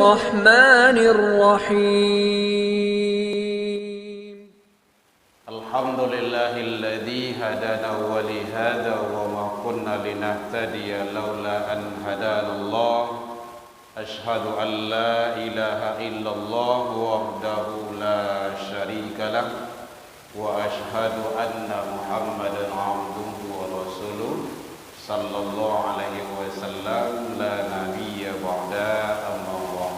الرحمن الرحيم الحمد لله الذي هدانا ولهذا وما كنا لنهتدي لولا أن هدانا الله أشهد أن لا إله إلا الله وحده لا شريك له وأشهد أن محمدا عبده ورسوله صلى الله عليه وسلم لا نبي بعده أما بعد.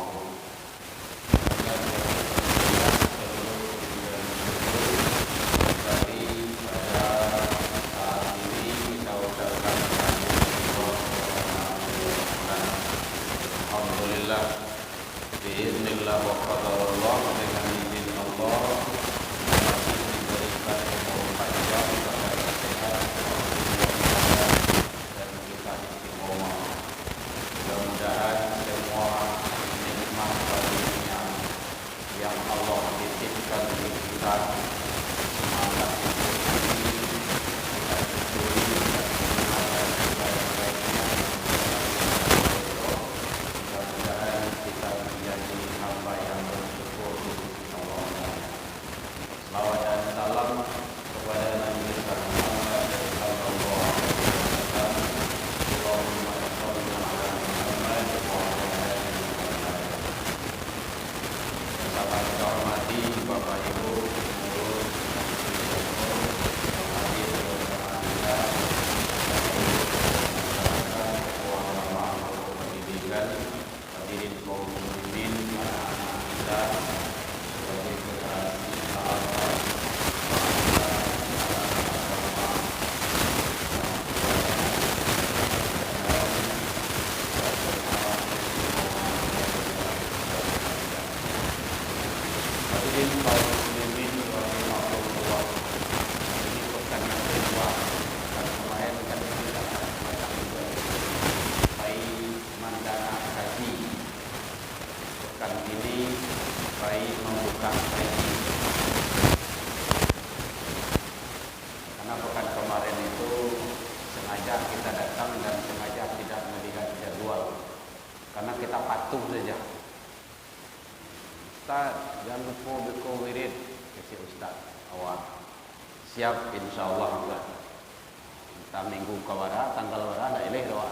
Bismillah wa qadarullah dengan izin Allah masih diberikan umur panjang kepada sehat dan kita istiqomah. Mudah-mudahan semua nikmat karunia yang Allah titipkan di kita semangat siap insyaallah juga. Kita minggu kawara tanggal wara ada eleh doa.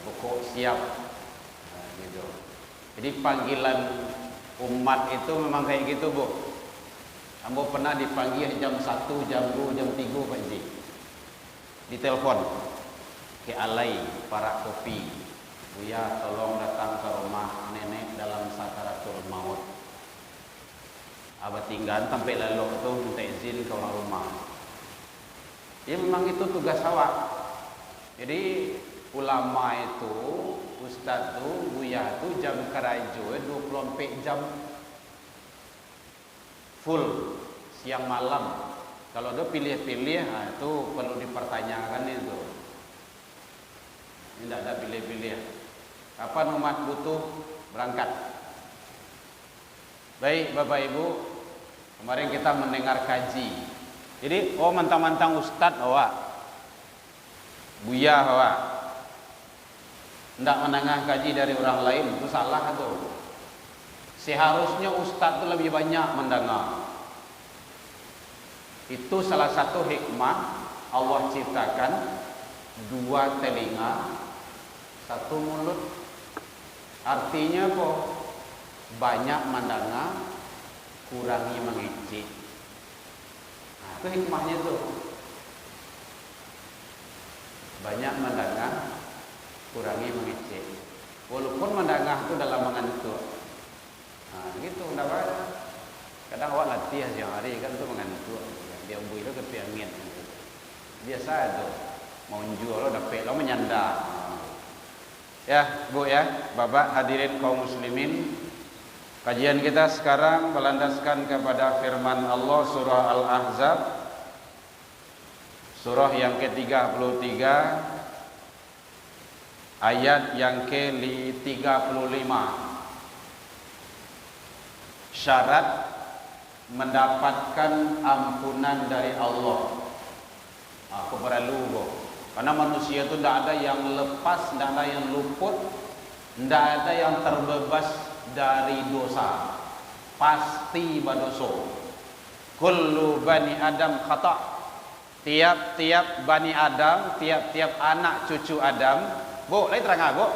Pokok siap. Nah, gitu. Jadi panggilan umat itu memang kayak gitu, Bu. Ambo pernah dipanggil jam 1, jam 2, jam 3 Pak Ji. Ditelepon ke Alai para kopi. Buya tolong datang ke rumah nenek dalam sakaratul maut. Abah tinggal sampai lalu itu minta izin ke orang rumah. Ya memang itu tugas awak. Jadi ulama itu, ustaz itu, buya itu jam kerajo 24 jam full siang malam. Kalau dia pilih-pilih, nah itu perlu dipertanyakan itu. Ini tidak ada pilih-pilih. Kapan umat butuh berangkat? Baik Bapak Ibu, kemarin kita mendengar kaji. Jadi, mentang-mentang ustad awak, buya awak, tidak menengah kaji dari orang lain, itu salah tuh. Seharusnya ustad itu lebih banyak mendengar. Itu salah satu hikmah Allah ciptakan 2 telinga, 1 mulut. Artinya kok banyak mendengar, kurangi mengicik. Itu hikmahnya tuh. Banyak mendengar, kurangi mengicik. Walaupun mendengar itu dalam mengantuk. Nah, gitu enggak apa-apa. Kadang awak latih siang hari kan tuh mengantuk. Dia umbu itu kepiangin. Biasa itu. Mau jual lo dapat lo menyandar. Ya, Bu ya, Bapak hadirin kaum muslimin. Kajian kita sekarang berlandaskan kepada firman Allah surah Al-Ahzab, surah yang ke-33, ayat yang ke-35. Syarat mendapatkan ampunan dari Allah. Aku perlu kok. Karena manusia itu tidak ada yang lepas, tidak ada yang luput, tidak ada yang terbebas dari dosa. Pasti berdosa. Kullu bani Adam khata'. Tiap-tiap bani Adam, tiap-tiap anak cucu Adam, bu, lain terang bu,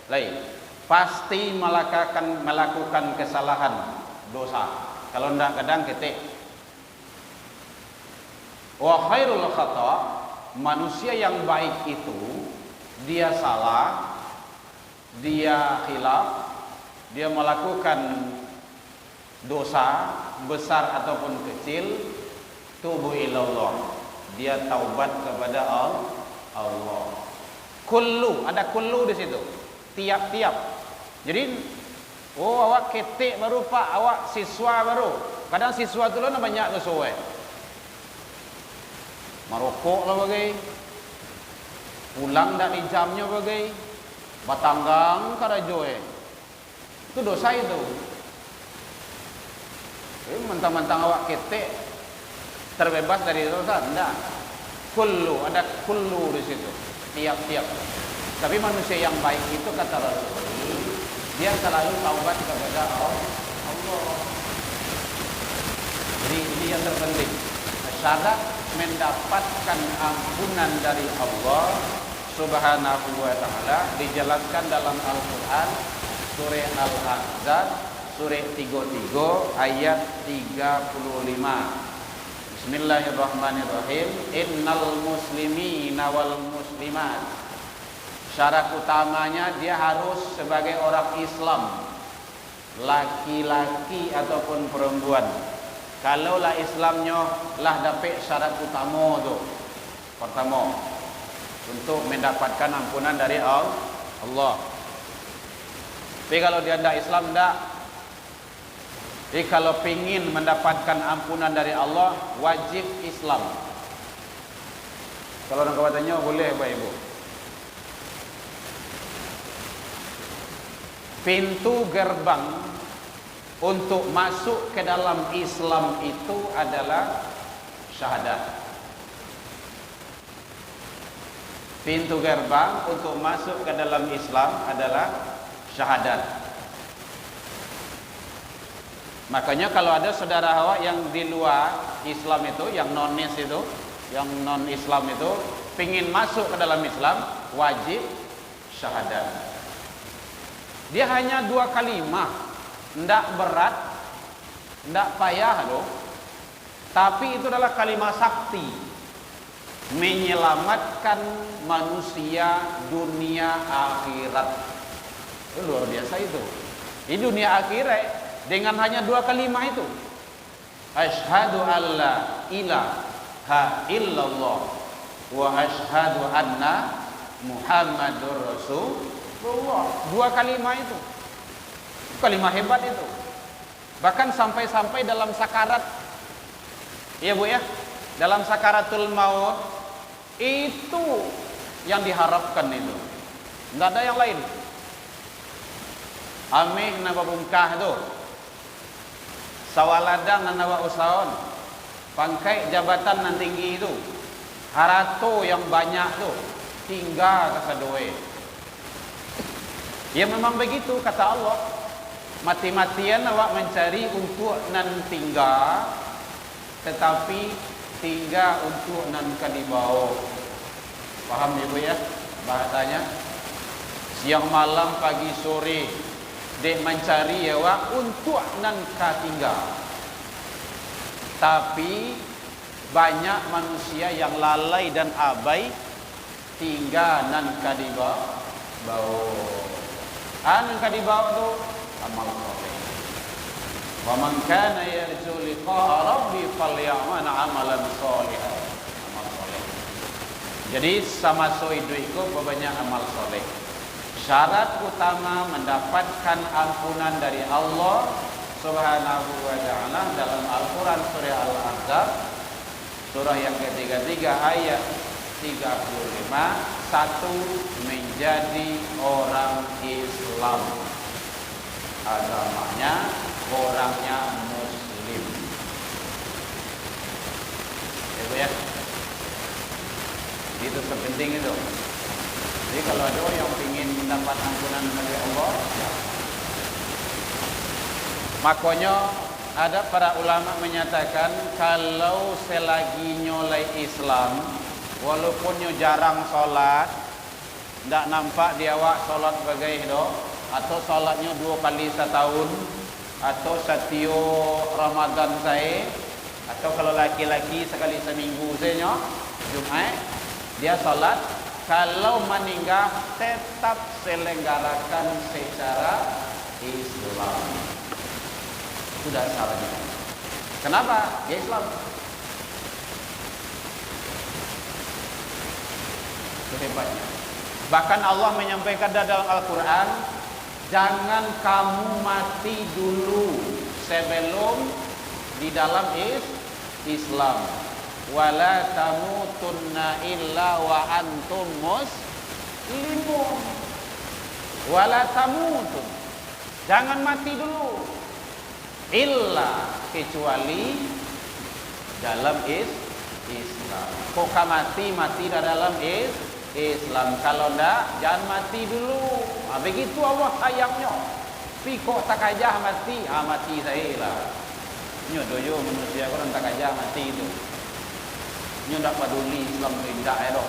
lain pasti melakukan kesalahan, dosa. Kalau tidak kadang ketik. Wa khairul khata', manusia yang baik itu dia salah, dia khilaf, dia melakukan dosa besar ataupun kecil, tubu ilallah, dia taubat kepada Allah. Kullu, ada kullu di situ. Tiap-tiap. Jadi, awak ketik baru pak, awak siswa baru. Kadang siswa tu lah banyak dosa. Merokok lah bagai, pulang tak di jamnya bagai, batanggang karajoe. Itu dosa itu. Mentang-mentang awak ketik terbebas dari dosa, enggak. Kullu, ada kullu di situ. Tiap-tiap. Tapi manusia yang baik itu kata Rasul, dia selalu taubat kepada Allah. Jadi ini yang terpenting. Syarat mendapatkan ampunan dari Allah Subhanahu wa taala dijelaskan dalam Al-Qur'an surah Al-Ahzab surah 33 ayat 35. Bismillahirrahmanirrahim. Innal muslimina wal muslimat. Syarat utamanya dia harus sebagai orang Islam, laki-laki ataupun perempuan. Kalaulah Islamnya lah dapat syarat utama tu. Pertama, untuk mendapatkan ampunan dari Allah. Tapi kalau dia tidak Islam, tidak. Jadi kalau ingin mendapatkan ampunan dari Allah, wajib Islam. Kalau orang kawatannya boleh Bapak Ibu. Pintu gerbang untuk masuk ke dalam Islam itu adalah syahadat. Pintu gerbang untuk masuk ke dalam Islam adalah syahadat. Makanya kalau ada saudara awak yang di luar Islam itu, yang non-is itu, yang non-Islam itu pingin masuk ke dalam Islam, wajib syahadat. Dia hanya 2 kalimat, ndak berat, ndak payah loh. Tapi itu adalah kalimat sakti, menyelamatkan manusia dunia akhirat. Itu luar biasa itu. Di dunia akhirat dengan hanya 2 kalimat itu. Asyhadu alla ilaha illallah wa asyhadu anna Muhammadur Rasulullah. 2 kalimat itu. Kalimat hebat itu. Bahkan sampai-sampai dalam sakarat, iya Bu ya, dalam sakaratul maut itu yang diharapkan itu. Enggak ada yang lain. Ameh na babungkah tu. Sawaladang na nawa usaon. Pangkai jabatan nan tinggi itu. Harato yang banyak tu. Tinggal kasadoe. Ya memang begitu kata Allah. Mati-matian awak mencari untuk nan tinggal, tetapi tinggal untuk nan kadibau. Paham Ibu ya bahasanya? Siang malam pagi sore dek mencari awak untuk nan katinggal. Tapi banyak manusia yang lalai dan abai tinggal nan kadibau. Anu kadibau tu amal soleh. Wa man kana yarju liqa'a rabbi falyamal amalan sholihan. Amal soleh. Jadi sama so itu banyak amal soleh. Syarat utama mendapatkan ampunan dari Allah Subhanahu wa ta'ala dalam Al-Quran surah Al-Ahzab, surah yang ke-33 ayat 35, satu, menjadi orang Islam, agamanya orangnya Muslim. Ya, itu terpenting itu. Jadi kalau ada orang yang ingin mendapat ampunan dari Allah, ya. Makanya ada para ulama menyatakan kalau selagi nyolai Islam, walaupun nyo jarang solat, tidak nampak dia awak solat sebagai itu, atau solatnya 2 kali setahun, atau satio Ramadan saya, atau kalau laki-laki sekali seminggu saja Jumat dia solat, kalau meninggal tetap selenggarakan secara Islam. Sudah salahnya. Kenapa? Dia Islam. Itu hebatnya. Bahkan Allah menyampaikan dalam Al-Quran, jangan kamu mati dulu sebelum di dalam Islam. Wala tamutunna illa wa antum muslimun. Wala tamutun, jangan mati dulu, illa kecuali dalam Islam. Kok mati dalam Islam. Kalau ndak, jangan mati dulu. Begitu Allah sayangnya. Tapi kok tak kajah mati, mati saya lah. Nyo doyo manusia kan tak kajah mati itu. Nyo ndak peduli Islam perintah doh.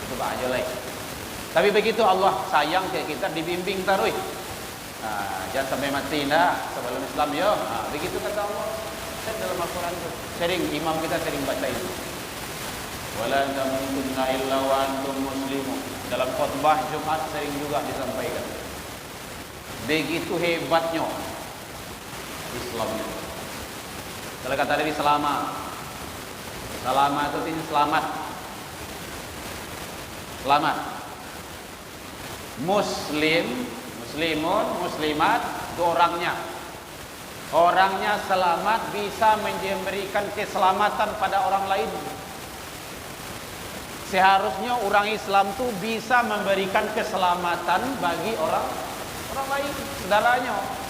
Itu aja lah. Tapi begitu Allah sayang ke kita, dibimbing taruh. Jangan sampai mati ndak sebelum Islam yo. Begitu kata Allah. Dalam Al-Quran itu sering imam kita sering baca itu. Wala tamutunna illa wa antum muslimun. Dalam khutbah Jumat sering juga disampaikan. Begitu hebatnya Islamnya. Kalau kata Nabi selamat. Selamat itu artinya selamat. Selamat. Muslim, muslimun, muslimat itu orangnya. Orangnya selamat, bisa memberikan keselamatan pada orang lain. Seharusnya orang Islam tu bisa memberikan keselamatan bagi orang lain, saudaranya.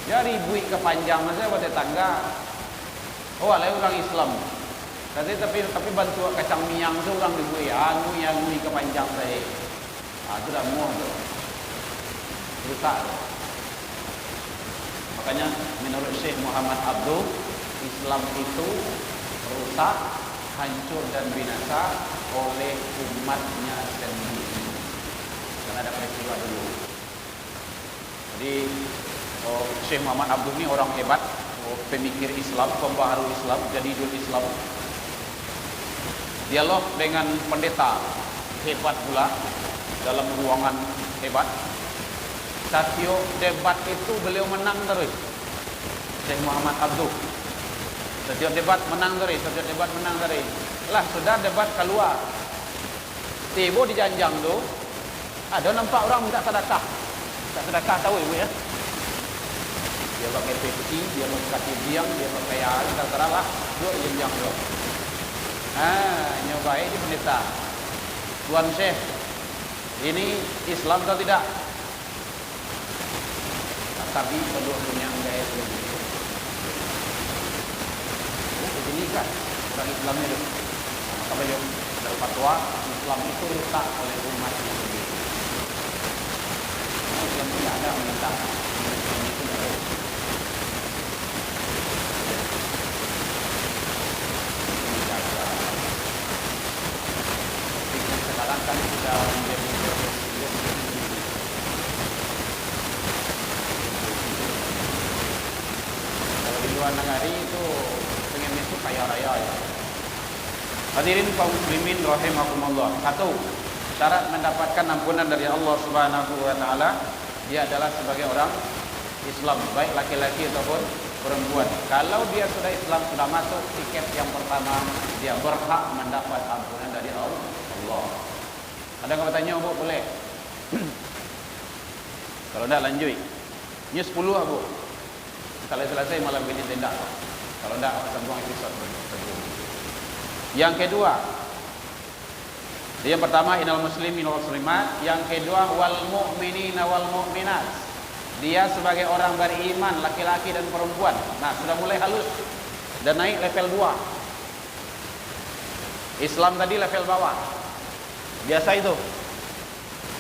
Ya ribut kepanjang saja buat tetangga. Oh, alai orang Islam. Tapi bantu kacang miang tu orang ribut. Anu kepanjang saya. Itu dah muak tu. Rusak. Makanya menurut Syekh Muhammad Abdul, Islam itu rusak, hancur dan binasa oleh umatnya sendiri. Karena ada peristiwa dulu. Jadi Syekh Muhammad Abdul ini orang hebat, pemikir Islam, pembaharu Islam, jadidul Islam. Dialog dengan pendeta hebat pula dalam ruangan hebat. Setiap debat itu beliau menang terus. Syekh Muhammad Abdul. Setiap debat menang terus, Lah sudah debat keluar. Tiba di janjang tu, ada nampak orang minta sedekah. Tak sedekah tahu ibu ya. Dia pakai peci, dia pakai biang, dia pakai terserah lah. Dua janjang tu. Nyobai di pendeta. Tuan Syekh, ini Islam atau tidak? Tapi perlu punya gaya sendiri. Ini kan orang Islamnya itu. Maka beliau berfatwa Islam itu rusak oleh umat sendiri. Islam tidak ada minta Islam itu tidak. Sekarang kan sudah menjadi luar negeri itu pengen itu kaya raya ya. Hadirin kaum muslimin rahimakumullah. Satu, syarat mendapatkan ampunan dari Allah Subhanahu wa taala, dia adalah sebagai orang Islam, baik laki-laki ataupun perempuan. Kalau dia sudah Islam, sudah masuk tiket yang pertama, dia berhak mendapat ampunan dari Allah. Allah. Ada yang bertanya, Bu, boleh? Kalau tidak lanjut. Ini 10 Bu. Kalau selesai malam ini tidak. Kalau tidak sambung episode. Yang kedua, yang pertama innal muslimin wal muslimat, yang kedua wal mu'minina wal mu'minat. Dia sebagai orang beriman, laki-laki dan perempuan. Nah, sudah mulai halus dan naik level 2. Islam tadi level bawah. Biasa itu.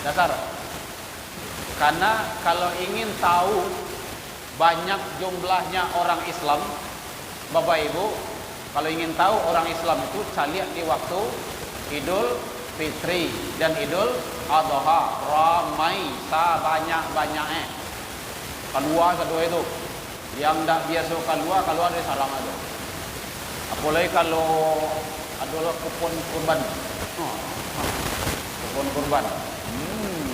Dasar. Karena kalau ingin tahu banyak jumlahnya orang Islam, Bapak Ibu, kalau ingin tahu orang Islam itu cari di waktu Idul Fitri dan Idul Adha, ramai sebanyak-banyaknya. Kedua itu yang tak biasa keluar dari sarang itu. Apalagi kalau adalah kupon kurban. Kupon kurban.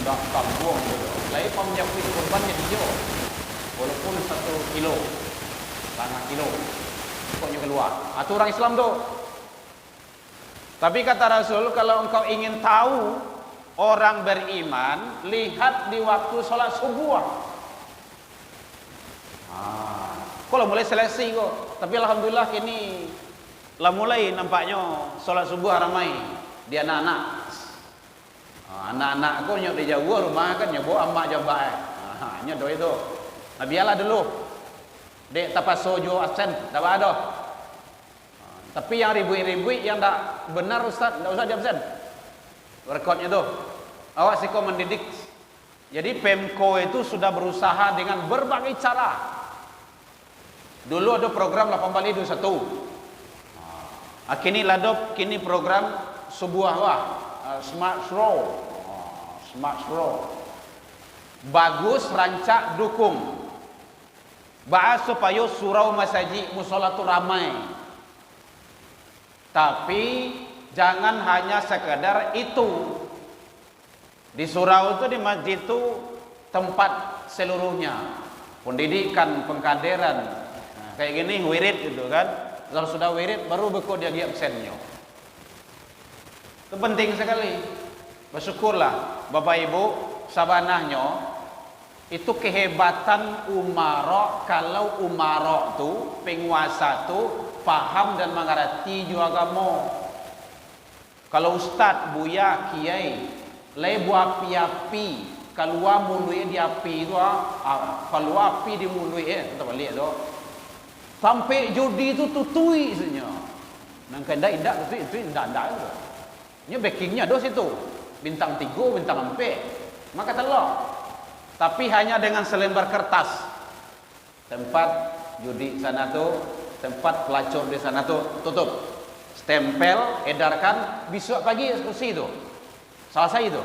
Dah kampung gitu. Lain pemjapit kurbannya hijau. Walaupun 1 kilo, 5 kilo, pokoknya keluar. Itu orang Islam tuh. Tapi kata Rasul, kalau engkau ingin tahu orang beriman, lihat di waktu sholat subuh. Kalau mulai selesai kok. Tapi alhamdulillah kini lah mulai nampaknya sholat subuh ramai di anak-anak. Anak-anak kok nyok di jauh rumah kan nyok bawa emak jambak. Nyok do itu. Nah biarlah dulu. Dek tapas sojo absen, tak ada. Tapi yang ribuit-ribuit yang tak benar Ustaz, tak usah di absen. Rekodnya tu. Awak siko mendidik. Jadi Pemko itu sudah berusaha dengan berbagai cara. Dulu ada program 1821. Kini program sebuah Smart Slow. Smart Slow. Bagus, rancak, dukung. Bahas supaya surau masjid musola tu ramai. Tapi jangan hanya sekedar itu. Di surau itu, di masjid itu tempat seluruhnya. Pendidikan, pengkaderan. Nah, kayak gini wirid gitu kan. Kalau sudah wirid baru bekok dia absennya. Itu penting sekali. Bersyukurlah Bapak Ibu sabanahnya. Itu kehebatan umara. Kalau umara tu penguasa tu faham dan mengerti juga agama. Kalau ustaz, buya, kiai lei buah api-api keluar mulut di api tu keluar api di mulut kita balik tu sampai judi tu tutui sebenarnya. Nang kena indak tu indak tu. Nya backingnya dos itu. Bintang 3, bintang 4. Maka telok. Tapi hanya dengan selembar kertas. Tempat judi sana tu, tempat pelacur di sana tu tutup. Stempel, edarkan, besok pagi eksekusi itu. Selesai itu.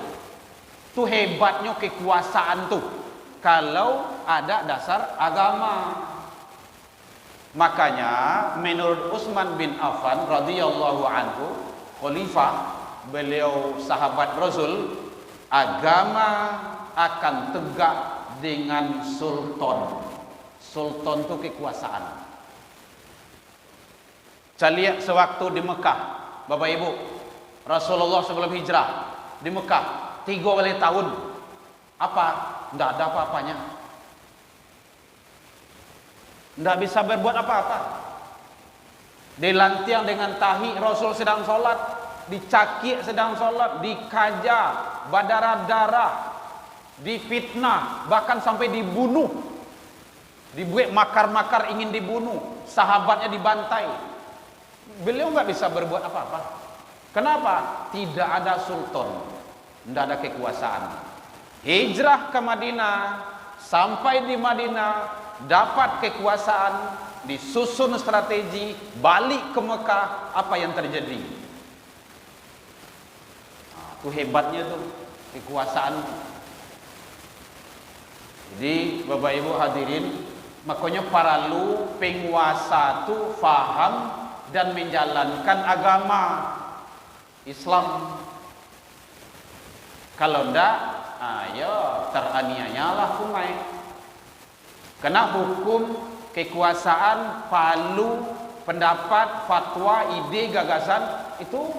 Itu hebatnya kekuasaan tu. Kalau ada dasar agama. Makanya menurut Utsman bin Affan radhiyallahu anhu, khalifah, beliau sahabat Rasul, agama akan tegak dengan sultan. Sultan itu kekuasaan. Saya lihat sewaktu di Mekah, Bapak Ibu, Rasulullah sebelum hijrah di Mekah 3 tahun. Apa? Tidak ada apa-apanya. Tidak bisa berbuat apa-apa. Dilantiang dengan tahi, Rasul sedang sholat, dicakik sedang sholat, dikaja, berdarah-darah, difitnah, bahkan sampai dibunuh. Dibuat makar-makar ingin dibunuh, sahabatnya dibantai. Beliau nggak bisa berbuat apa-apa. Kenapa? Tidak ada sultan, tidak ada kekuasaan. Hijrah ke Madinah, sampai di Madinah, dapat kekuasaan, disusun strategi, balik ke Mekah, apa yang terjadi? Itu hebatnya tuh kekuasaan. Jadi Bapak Ibu hadirin, makanya para lu penguasa tu faham dan menjalankan agama Islam. Kalau ndak, ayo teraniayalah kumai. Kena hukum kekuasaan, palu, pendapat, fatwa, ide, gagasan itu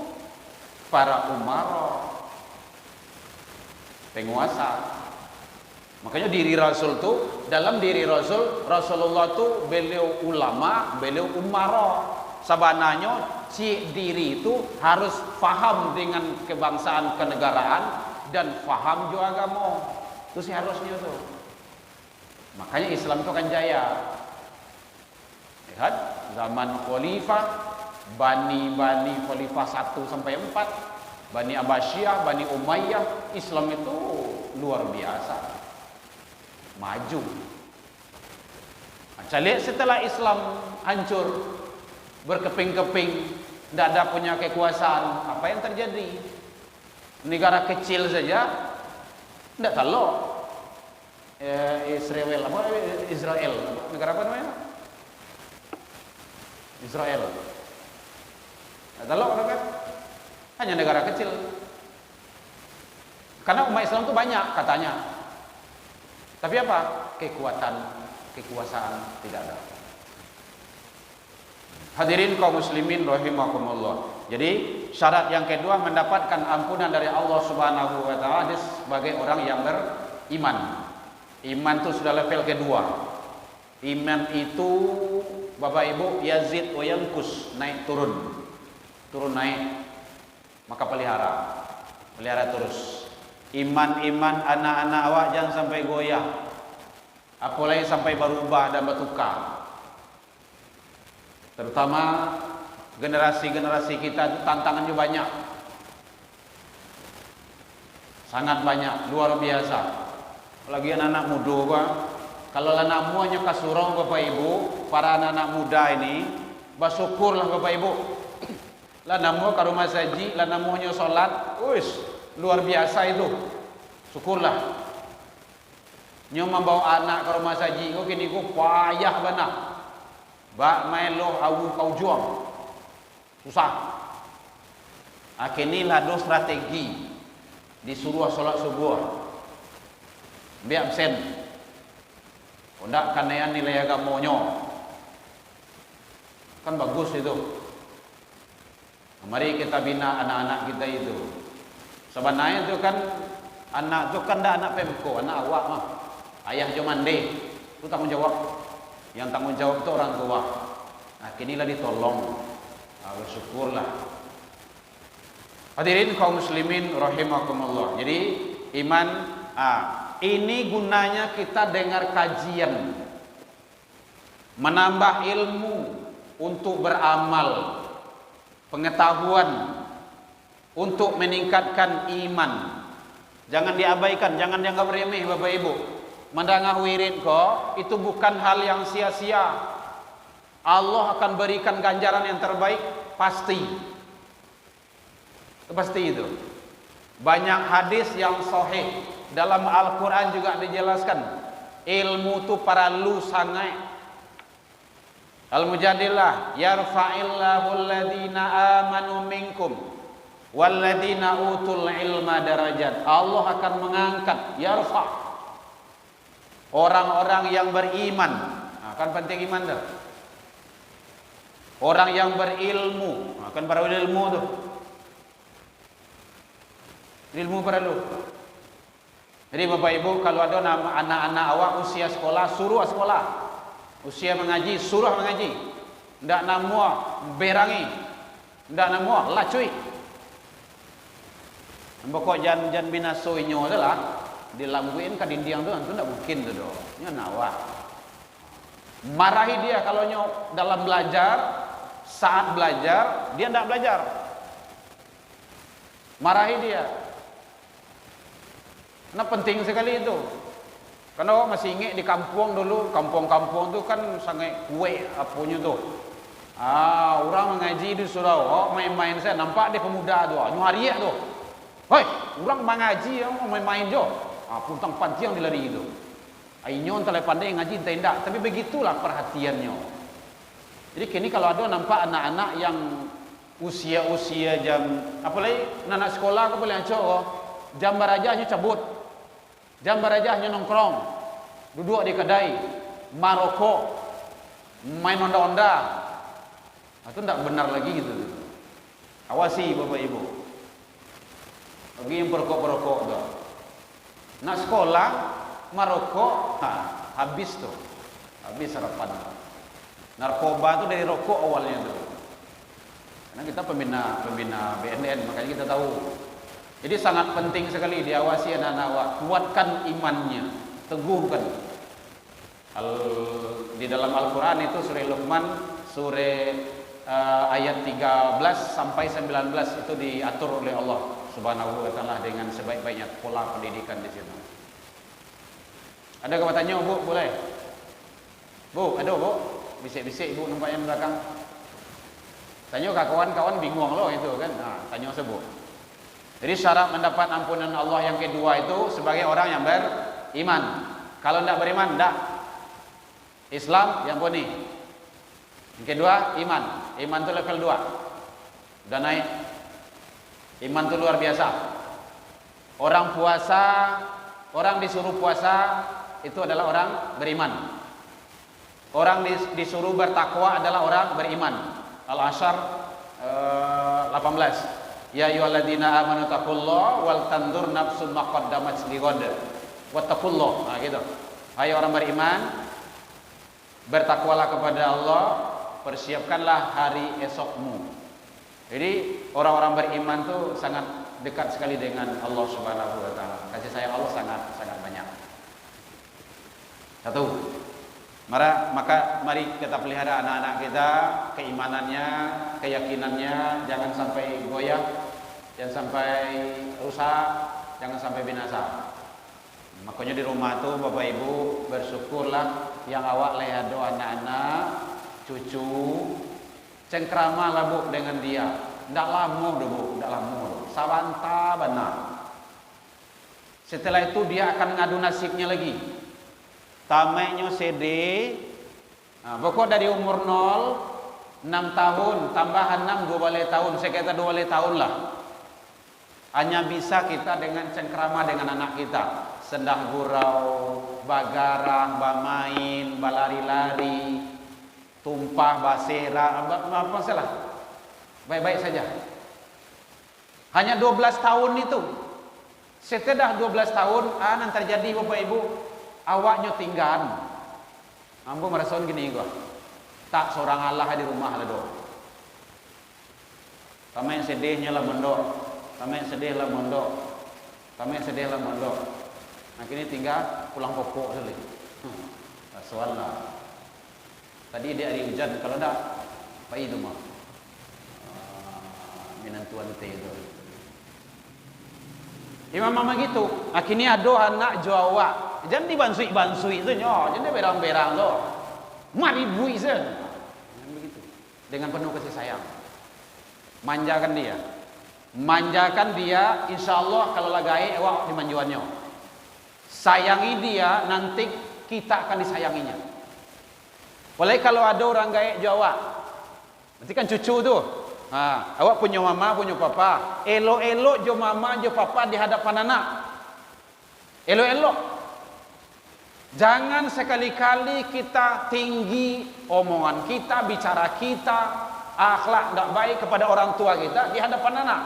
para umara, penguasa. Makanya diri Rasul tuh, dalam diri Rasulullah tuh beliau ulama, beliau umara. Sabananya si diri itu harus faham dengan kebangsaan kenegaraan dan faham juga agama. Itu sih harusnya tuh. Makanya Islam itu kan jaya. Lihat zaman khalifah, Bani khalifah 1 sampai 4, Bani Abbasiyah, Bani Umayyah, Islam itu luar biasa. Maju. Lihat setelah Islam hancur, berkeping-keping, tidak ada punya kekuasaan, apa yang terjadi? Negara kecil saja tidak tahu. Israel, negara apa namanya? Israel. Tidak tahu kan? Hanya negara kecil. Karena umat Islam itu banyak katanya. Tapi apa? Kekuasaan tidak ada. Hadirin kaum muslimin rahimakumullah. Jadi syarat yang kedua mendapatkan ampunan dari Allah Subhanahu wa taala sebagai orang yang beriman. Iman itu sudah level kedua. Iman itu Bapak Ibu yazid wa yanqus, naik turun. Turun naik. Maka pelihara terus. Iman anak-anak awak jangan sampai goyah, apalagi sampai berubah dan bertukar. Terutama generasi kita itu tantangannya banyak, sangat banyak, luar biasa. Apalagi anak-anak muda, Pak. Kalau anak muanya kasurau Bapak Ibu, para anak-anak muda ini bersyukurlah Bapak Ibu. Lah namu ke rumah saji, lah namunya sholat, luar biasa itu. Syukurlah. Nyo membawa anak ke rumah saji, kau kini kau payah benar. Bak melo awu kau juang. Susah. Akhirnya lado strategi. Disuruh sholat subuh. Biar absen. Ndak kanean nilai agamonyo. Kan bagus itu. Mari kita bina anak-anak kita itu. Sebenarnya itu kan anak itu kan dah anak pemko, anak awak mah. Ayah jo mandi, itu tanggung jawab. Yang tanggung jawab itu orang tua. Nah, kinilah ditolong. Bersyukurlah. Hadirin kaum muslimin rahimakumullah. Jadi iman ini gunanya kita dengar kajian, menambah ilmu untuk beramal, pengetahuan untuk meningkatkan iman. Jangan diabaikan, jangan dianggap remeh Bapak Ibu. Mendengar wirid kok itu bukan hal yang sia-sia. Allah akan berikan ganjaran yang terbaik pasti. Pasti itu. Banyak hadis yang sahih dalam Al-Qur'an juga dijelaskan. Ilmu itu paralu sangat. Al-Mujadilah yarfa'illahu alladhina amanu minkum walladhina utul ilma darajat. Allah akan mengangkat orang-orang yang beriman. Kan penting iman tuh. Orang yang berilmu, akan para ilmu tuh. Ilmu perlu. Jadi Bapak Ibu kalau ada anak-anak awak usia sekolah, suruh sekolah. Usia mengaji, suruh mengaji. Ndak namua berangi. Ndak namua lacui. Pokok jan binaso inyo adalah dilambuin ke dinding tu ndak mungkin tu doh. Nya nawa. Marahi dia kalau nyo dalam belajar, saat belajar dia ndak belajar. Marahi dia. Nah penting sekali itu. Karena masih ingat di kampung dulu, kampung-kampung tu kan sangat kue apunya tu. Orang mengaji di surau, main-main saya nampak dia pemuda tu, nyuariak tu. Hoi, orang mengaji main-main jo. Puntang pantiang dilari itu. Ainyon telah pandai ngaji tidak, tapi begitulah perhatiannya. Jadi kini kalau ada nampak anak-anak yang usia-usia jam, apalagi anak sekolah aku boleh cowok, jam barajahnya cabut. Jam barajahnya nongkrong, duduk di kedai, marokok, main onda-onda. Itu tidak benar lagi gitu. Awasi Bapak Ibu. Bagi yang perokok-perokok tuh. Nak sekolah, merokok, habis tuh. Habis harapan. Narkoba tuh dari rokok awalnya tuh. Karena kita pembina BNN, makanya kita tahu. Jadi sangat penting sekali diawasi anak-anak, kuatkan imannya, teguhkan. Di dalam Al-Quran itu surah Luqman, surah ayat 13 sampai 19 itu diatur oleh Allah Subhanahu wa taala dengan sebaik-baiknya pola pendidikan di situ. Ada yang bertanya, Bu, boleh? Bu, ada Bu? Bisik-bisik Bu nampaknya di belakang. Tanya ke kawan-kawan bingung loh itu kan. Nah, tanya sebut. Jadi syarat mendapat ampunan Allah yang kedua itu sebagai orang yang beriman. Kalau tidak beriman, tidak. Islam yang puni. Yang kedua, iman. Iman itu level 2. Udah naik. Iman itu luar biasa. Orang puasa, orang disuruh puasa itu adalah orang beriman. Orang disuruh bertakwa adalah orang beriman. Al-Asyr 18. Ya ayyuhalladzina amanu taqullaha wal tanzur nafsum ma qaddamat lighad. Wattaqullah. Nah gitu. Hai orang beriman, bertakwalah kepada Allah, persiapkanlah hari esokmu. Jadi orang-orang beriman tuh sangat dekat sekali dengan Allah Subhanahu wa taala. Kasih sayang Allah sangat banyak. Satu. Maka mari kita pelihara anak-anak kita, keimanannya, keyakinannya, jangan sampai goyah, jangan sampai rusak, jangan sampai binasa. Makanya di rumah tuh Bapak Ibu bersyukurlah yang awak lehado anak-anak, cucu, cengkrama Bu dengan dia. Ndak lama deh Bu, ndak lama. Sawanta benar. Setelah itu dia akan ngadu nasibnya lagi. Tamainya CD, pokok dari umur 0, 6 tahun, tambah 6, 2 tahun, sekitar 2 tahun lah. Hanya bisa kita dengan cengkrama dengan anak kita. Sendah gurau, bagarah, bamain, balari-lari, tumpah, basera, apa salah. Baik-baik saja. Hanya 12 tahun itu. Setelah 12 tahun, nanti terjadi Bapak Ibu, awaknya tinggal. Ambo merasakan gini gua. Tak seorang Allah di rumah lah do. Kami yang sedihnya lah mondok. Kami yang sedih lah mondok. Kami yang sedih lah mondok. Nah kini tinggal pulang pokok dulu. Soal lah. Tadi dia hari hujan, kalau enggak apa itu mah. Minantuan teh itu. Imam mama gitu. Akhirnya ada anak Jawa. Jangan dibansui-bansui itu nyo, jangan berang-berang lo. Mari bui sen. Begitu. Dengan penuh kasih sayang. Manjakan dia. Manjakan dia, insya Allah kalau lagai awak dimanjuannya. Sayangi dia, nanti kita akan disayanginya. Boleh kalau ada orang gaek Jawa. Nanti kan cucu tuh. Awak punya mama, punya papa. Elok-elok jo mama, jo papa di hadapan anak. Elok-elok. Jangan sekali-kali kita tinggi omongan kita, bicara kita, akhlak tidak baik kepada orang tua kita di hadapan anak.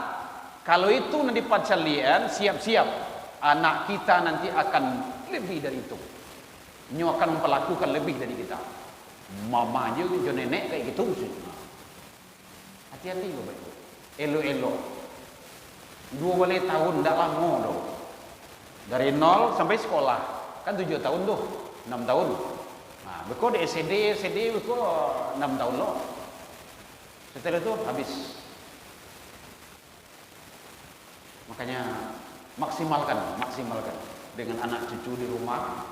Kalau itu nanti pacalian, siap-siap anak kita nanti akan lebih dari itu. Nyo akan memperlakukan lebih dari kita. Mama aja jo nenek kayak gitu sih. Hati-hati Bapak Ibu. Elok-elok. 2 tahun tidak lama dong. Dari 0 sampai sekolah. Kan 7 tahun tuh, 6 tahun. Nah, beko di SD beko 6 tahun loh. Setelah itu habis. Makanya maksimalkan dengan anak cucu di rumah.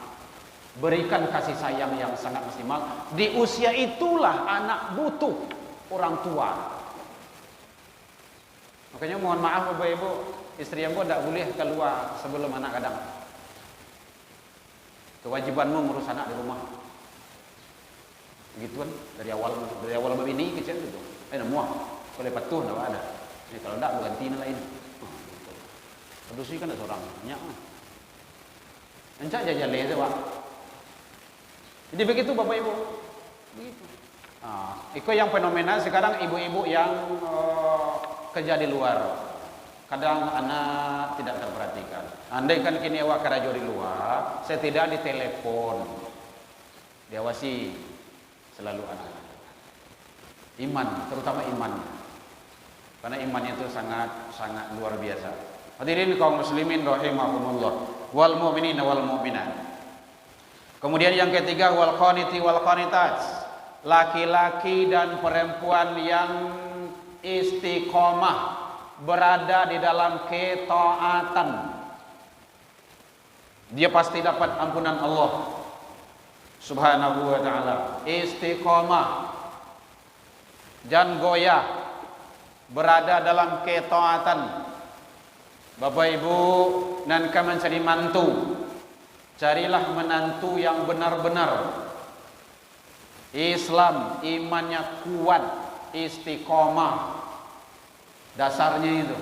Berikan kasih sayang yang sangat maksimal. Di usia itulah anak butuh orang tua. Makanya mohon maaf Bapak Ibu, istri yang tidak boleh keluar sebelum anak kadang. Kewajibanmu ngurus anak di rumah. Begitu kan dari awal begini kecil gitu. Semua kalau patuh enggak ada. Ini kalau enggak ganti lain. Terus kan ada seorang banyak. Encak jajan leh Pak. Jadi begitu Bapak Ibu. Begitu. Itu yang fenomenal sekarang ibu-ibu yang kerja di luar. kadang anak tidak terperhatikan. Andai kan kini awak karajo di luar, saya tidak ditelepon, diawasi selalu anak. Iman, terutama iman, karena imannya itu sangat luar biasa. Hadirin kaum muslimin rahimakumullah, wal mu'minin wal mu'minat. Kemudian yang ketiga, wal qaniti wal qanitat, laki-laki dan perempuan yang istiqomah, berada di dalam ketaatan, dia pasti dapat ampunan Allah Subhanahu wa ta'ala. Istiqomah, jangan goyah, berada dalam ketaatan. Bapak Ibu, nan kamu mencari mantu, carilah menantu yang benar-benar Islam, imannya kuat, istiqomah. Dasarnya itu.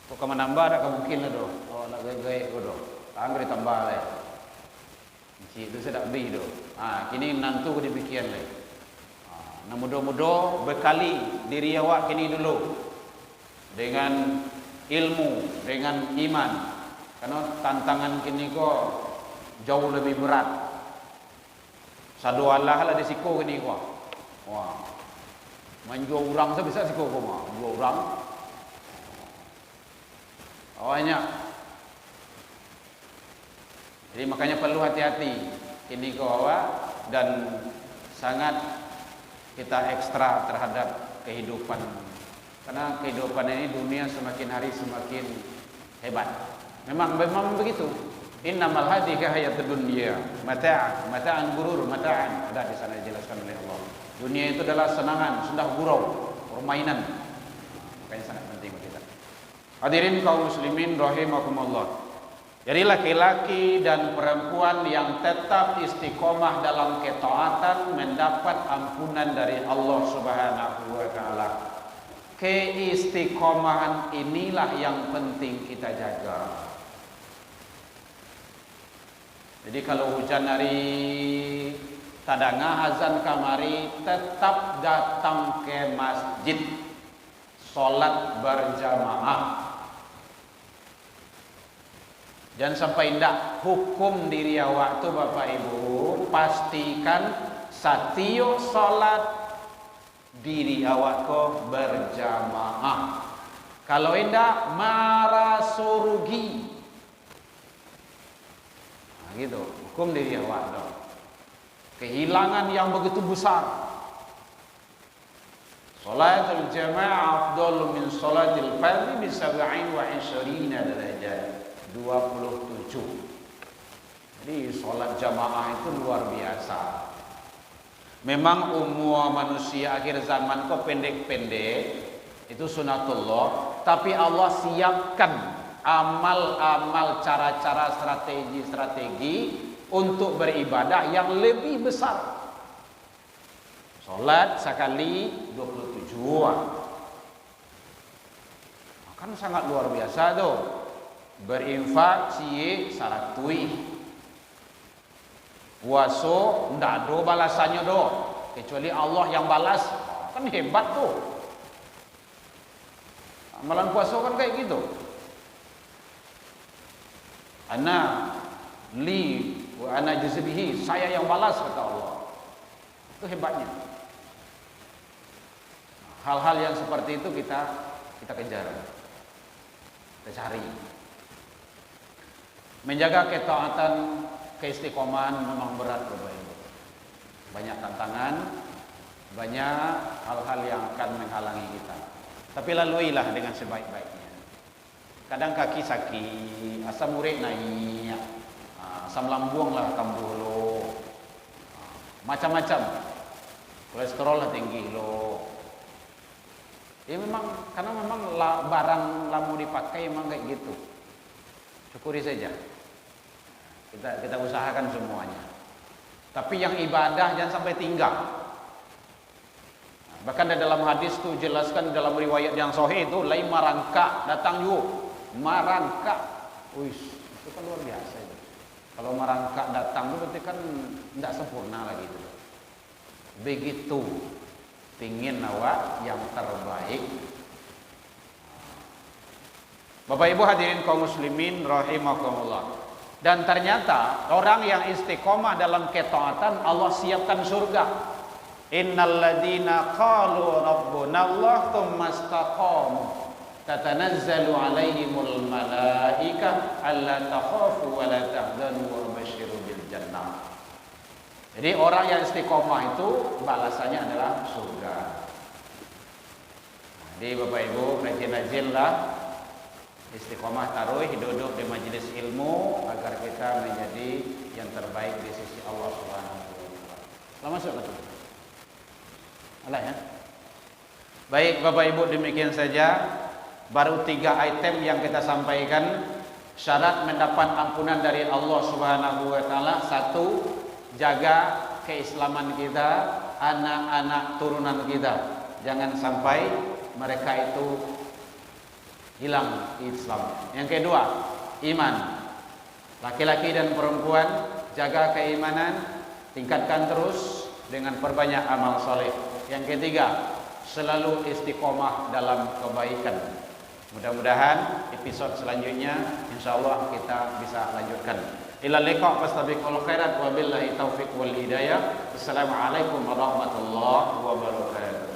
Kok kamu nambah ada kemungkinan doh. Oh, nak gaya ko doh. Anggur ditambah leh. Ci itu sedap bi doh. Kini nantu ko demikian leh. Nah mudah-mudah bekali diri awak kini dulu dengan ilmu, dengan iman. Karena tantangan kini kok jauh lebih berat. Sadu Allah lah disiko kini kok. Wah. Menjual orang saya bisa sih kok mah, jual orang. Awalnya. Jadi makanya perlu hati-hati ini kawa dan sangat kita ekstra terhadap kehidupan. Karena kehidupan ini dunia semakin hari semakin hebat. Memang begitu. Innamal hadhihi hayatud dunya mata'an gurur mata'an. Ada di sana dijelaskan oleh Allah. Dunia itu adalah senangan, sudah gurau, permainan. Makanya sangat penting bagi kita. Hadirin kaum muslimin rahimakumullah. Jadi laki-laki dan perempuan yang tetap istiqomah dalam ketaatan mendapat ampunan dari Allah Subhanahu wa taala. Keistiqomahan inilah yang penting kita jaga. Jadi kalau hujan hari tadanga azan kamari, tetap datang ke masjid, sholat berjamaah. Jangan sampai indah hukum diri awak tu Bapak Ibu, pastikan satio sholat diri awak ko berjamaah. Kalau indah marah surugi. Nah, gitu, hukum diri awak dong. Kehilangan yang begitu besar. Salatul jamaah afdalu min salatil fardhi bi 27 derajat. 27. Jadi salat jamaah itu luar biasa. Memang umur manusia akhir zaman kok pendek-pendek, itu sunatullah, tapi Allah siapkan amal-amal, cara-cara, strategi-strategi untuk beribadah yang lebih besar. Salat sekali 27. Kan sangat luar biasa tuh. Berinfak cie saratui. Puasa ndak do balasannya do, kecuali Allah yang balas. Kan hebat tuh. Amalan puasa kan kayak gitu. Ana li wa ana jazbihi, saya yang balas kata Allah. Itu hebatnya. Hal-hal yang seperti itu kita kejar, kita cari. Menjaga ketaatan, keistiqomahan memang berat Bapak Ibu. Banyak tantangan, banyak hal-hal yang akan menghalangi kita. Tapi laluilah dengan sebaik-baiknya. Kadang kaki sakit, asam urat naik, asam lambung lah kambuh lo, macam-macam, kolesterol lah tinggi lo. Ya memang, karena memang barang lamu dipakai memang kayak gitu. Syukuri saja. Kita usahakan semuanya. Tapi yang ibadah jangan sampai tinggal. Bahkan dalam hadis itu jelaskan dalam riwayat yang sahih itu lain marangka datang yuk. Marangka. Wis, itu kan luar biasa itu. Kalau marangka datang itu berarti kan tidak sempurna lagi itu. Begitu pingin awak yang terbaik. Bapak Ibu hadirin kaum muslimin rahimakumullah. Dan ternyata orang yang istiqomah dalam ketaatan Allah siapkan surga. Innal ladzina qalu rabbuna Allah tsumma istaqamu tatanazzalu alaihimul malaika alla takhafu wa la tahzanu wa basyiru bil jannah. Jadi orang yang istiqomah itu balasannya adalah surga. Jadi Bapak Ibu rajin-rajinlah istiqomah taruh duduk di majelis ilmu agar kita menjadi yang terbaik di sisi Allah Subhanahu wa taala. Selamat masuk betul. Alah ya. Baik Bapak Ibu, demikian saja baru 3 item yang kita sampaikan. Syarat mendapat ampunan dari Allah Subhanahu wa taala: 1, jaga keislaman kita, anak-anak turunan kita. Jangan sampai mereka itu hilang Islam. Yang kedua, iman. Laki-laki dan perempuan jaga keimanan, tingkatkan terus dengan perbanyak amal saleh. Yang ketiga, selalu istiqomah dalam kebaikan. Mudah-mudahan episode selanjutnya insyaallah kita bisa lanjutkan. Ila liqa fastabiqul khairat wa billahi taufiq wal hidayah. Assalamualaikum warahmatullahi wabarakatuh.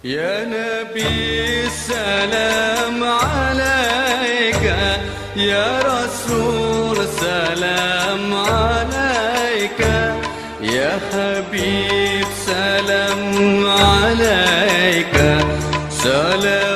Ya Nabi salam alaika, ya Rasul salam alaika, ya Habib salam alaika, salam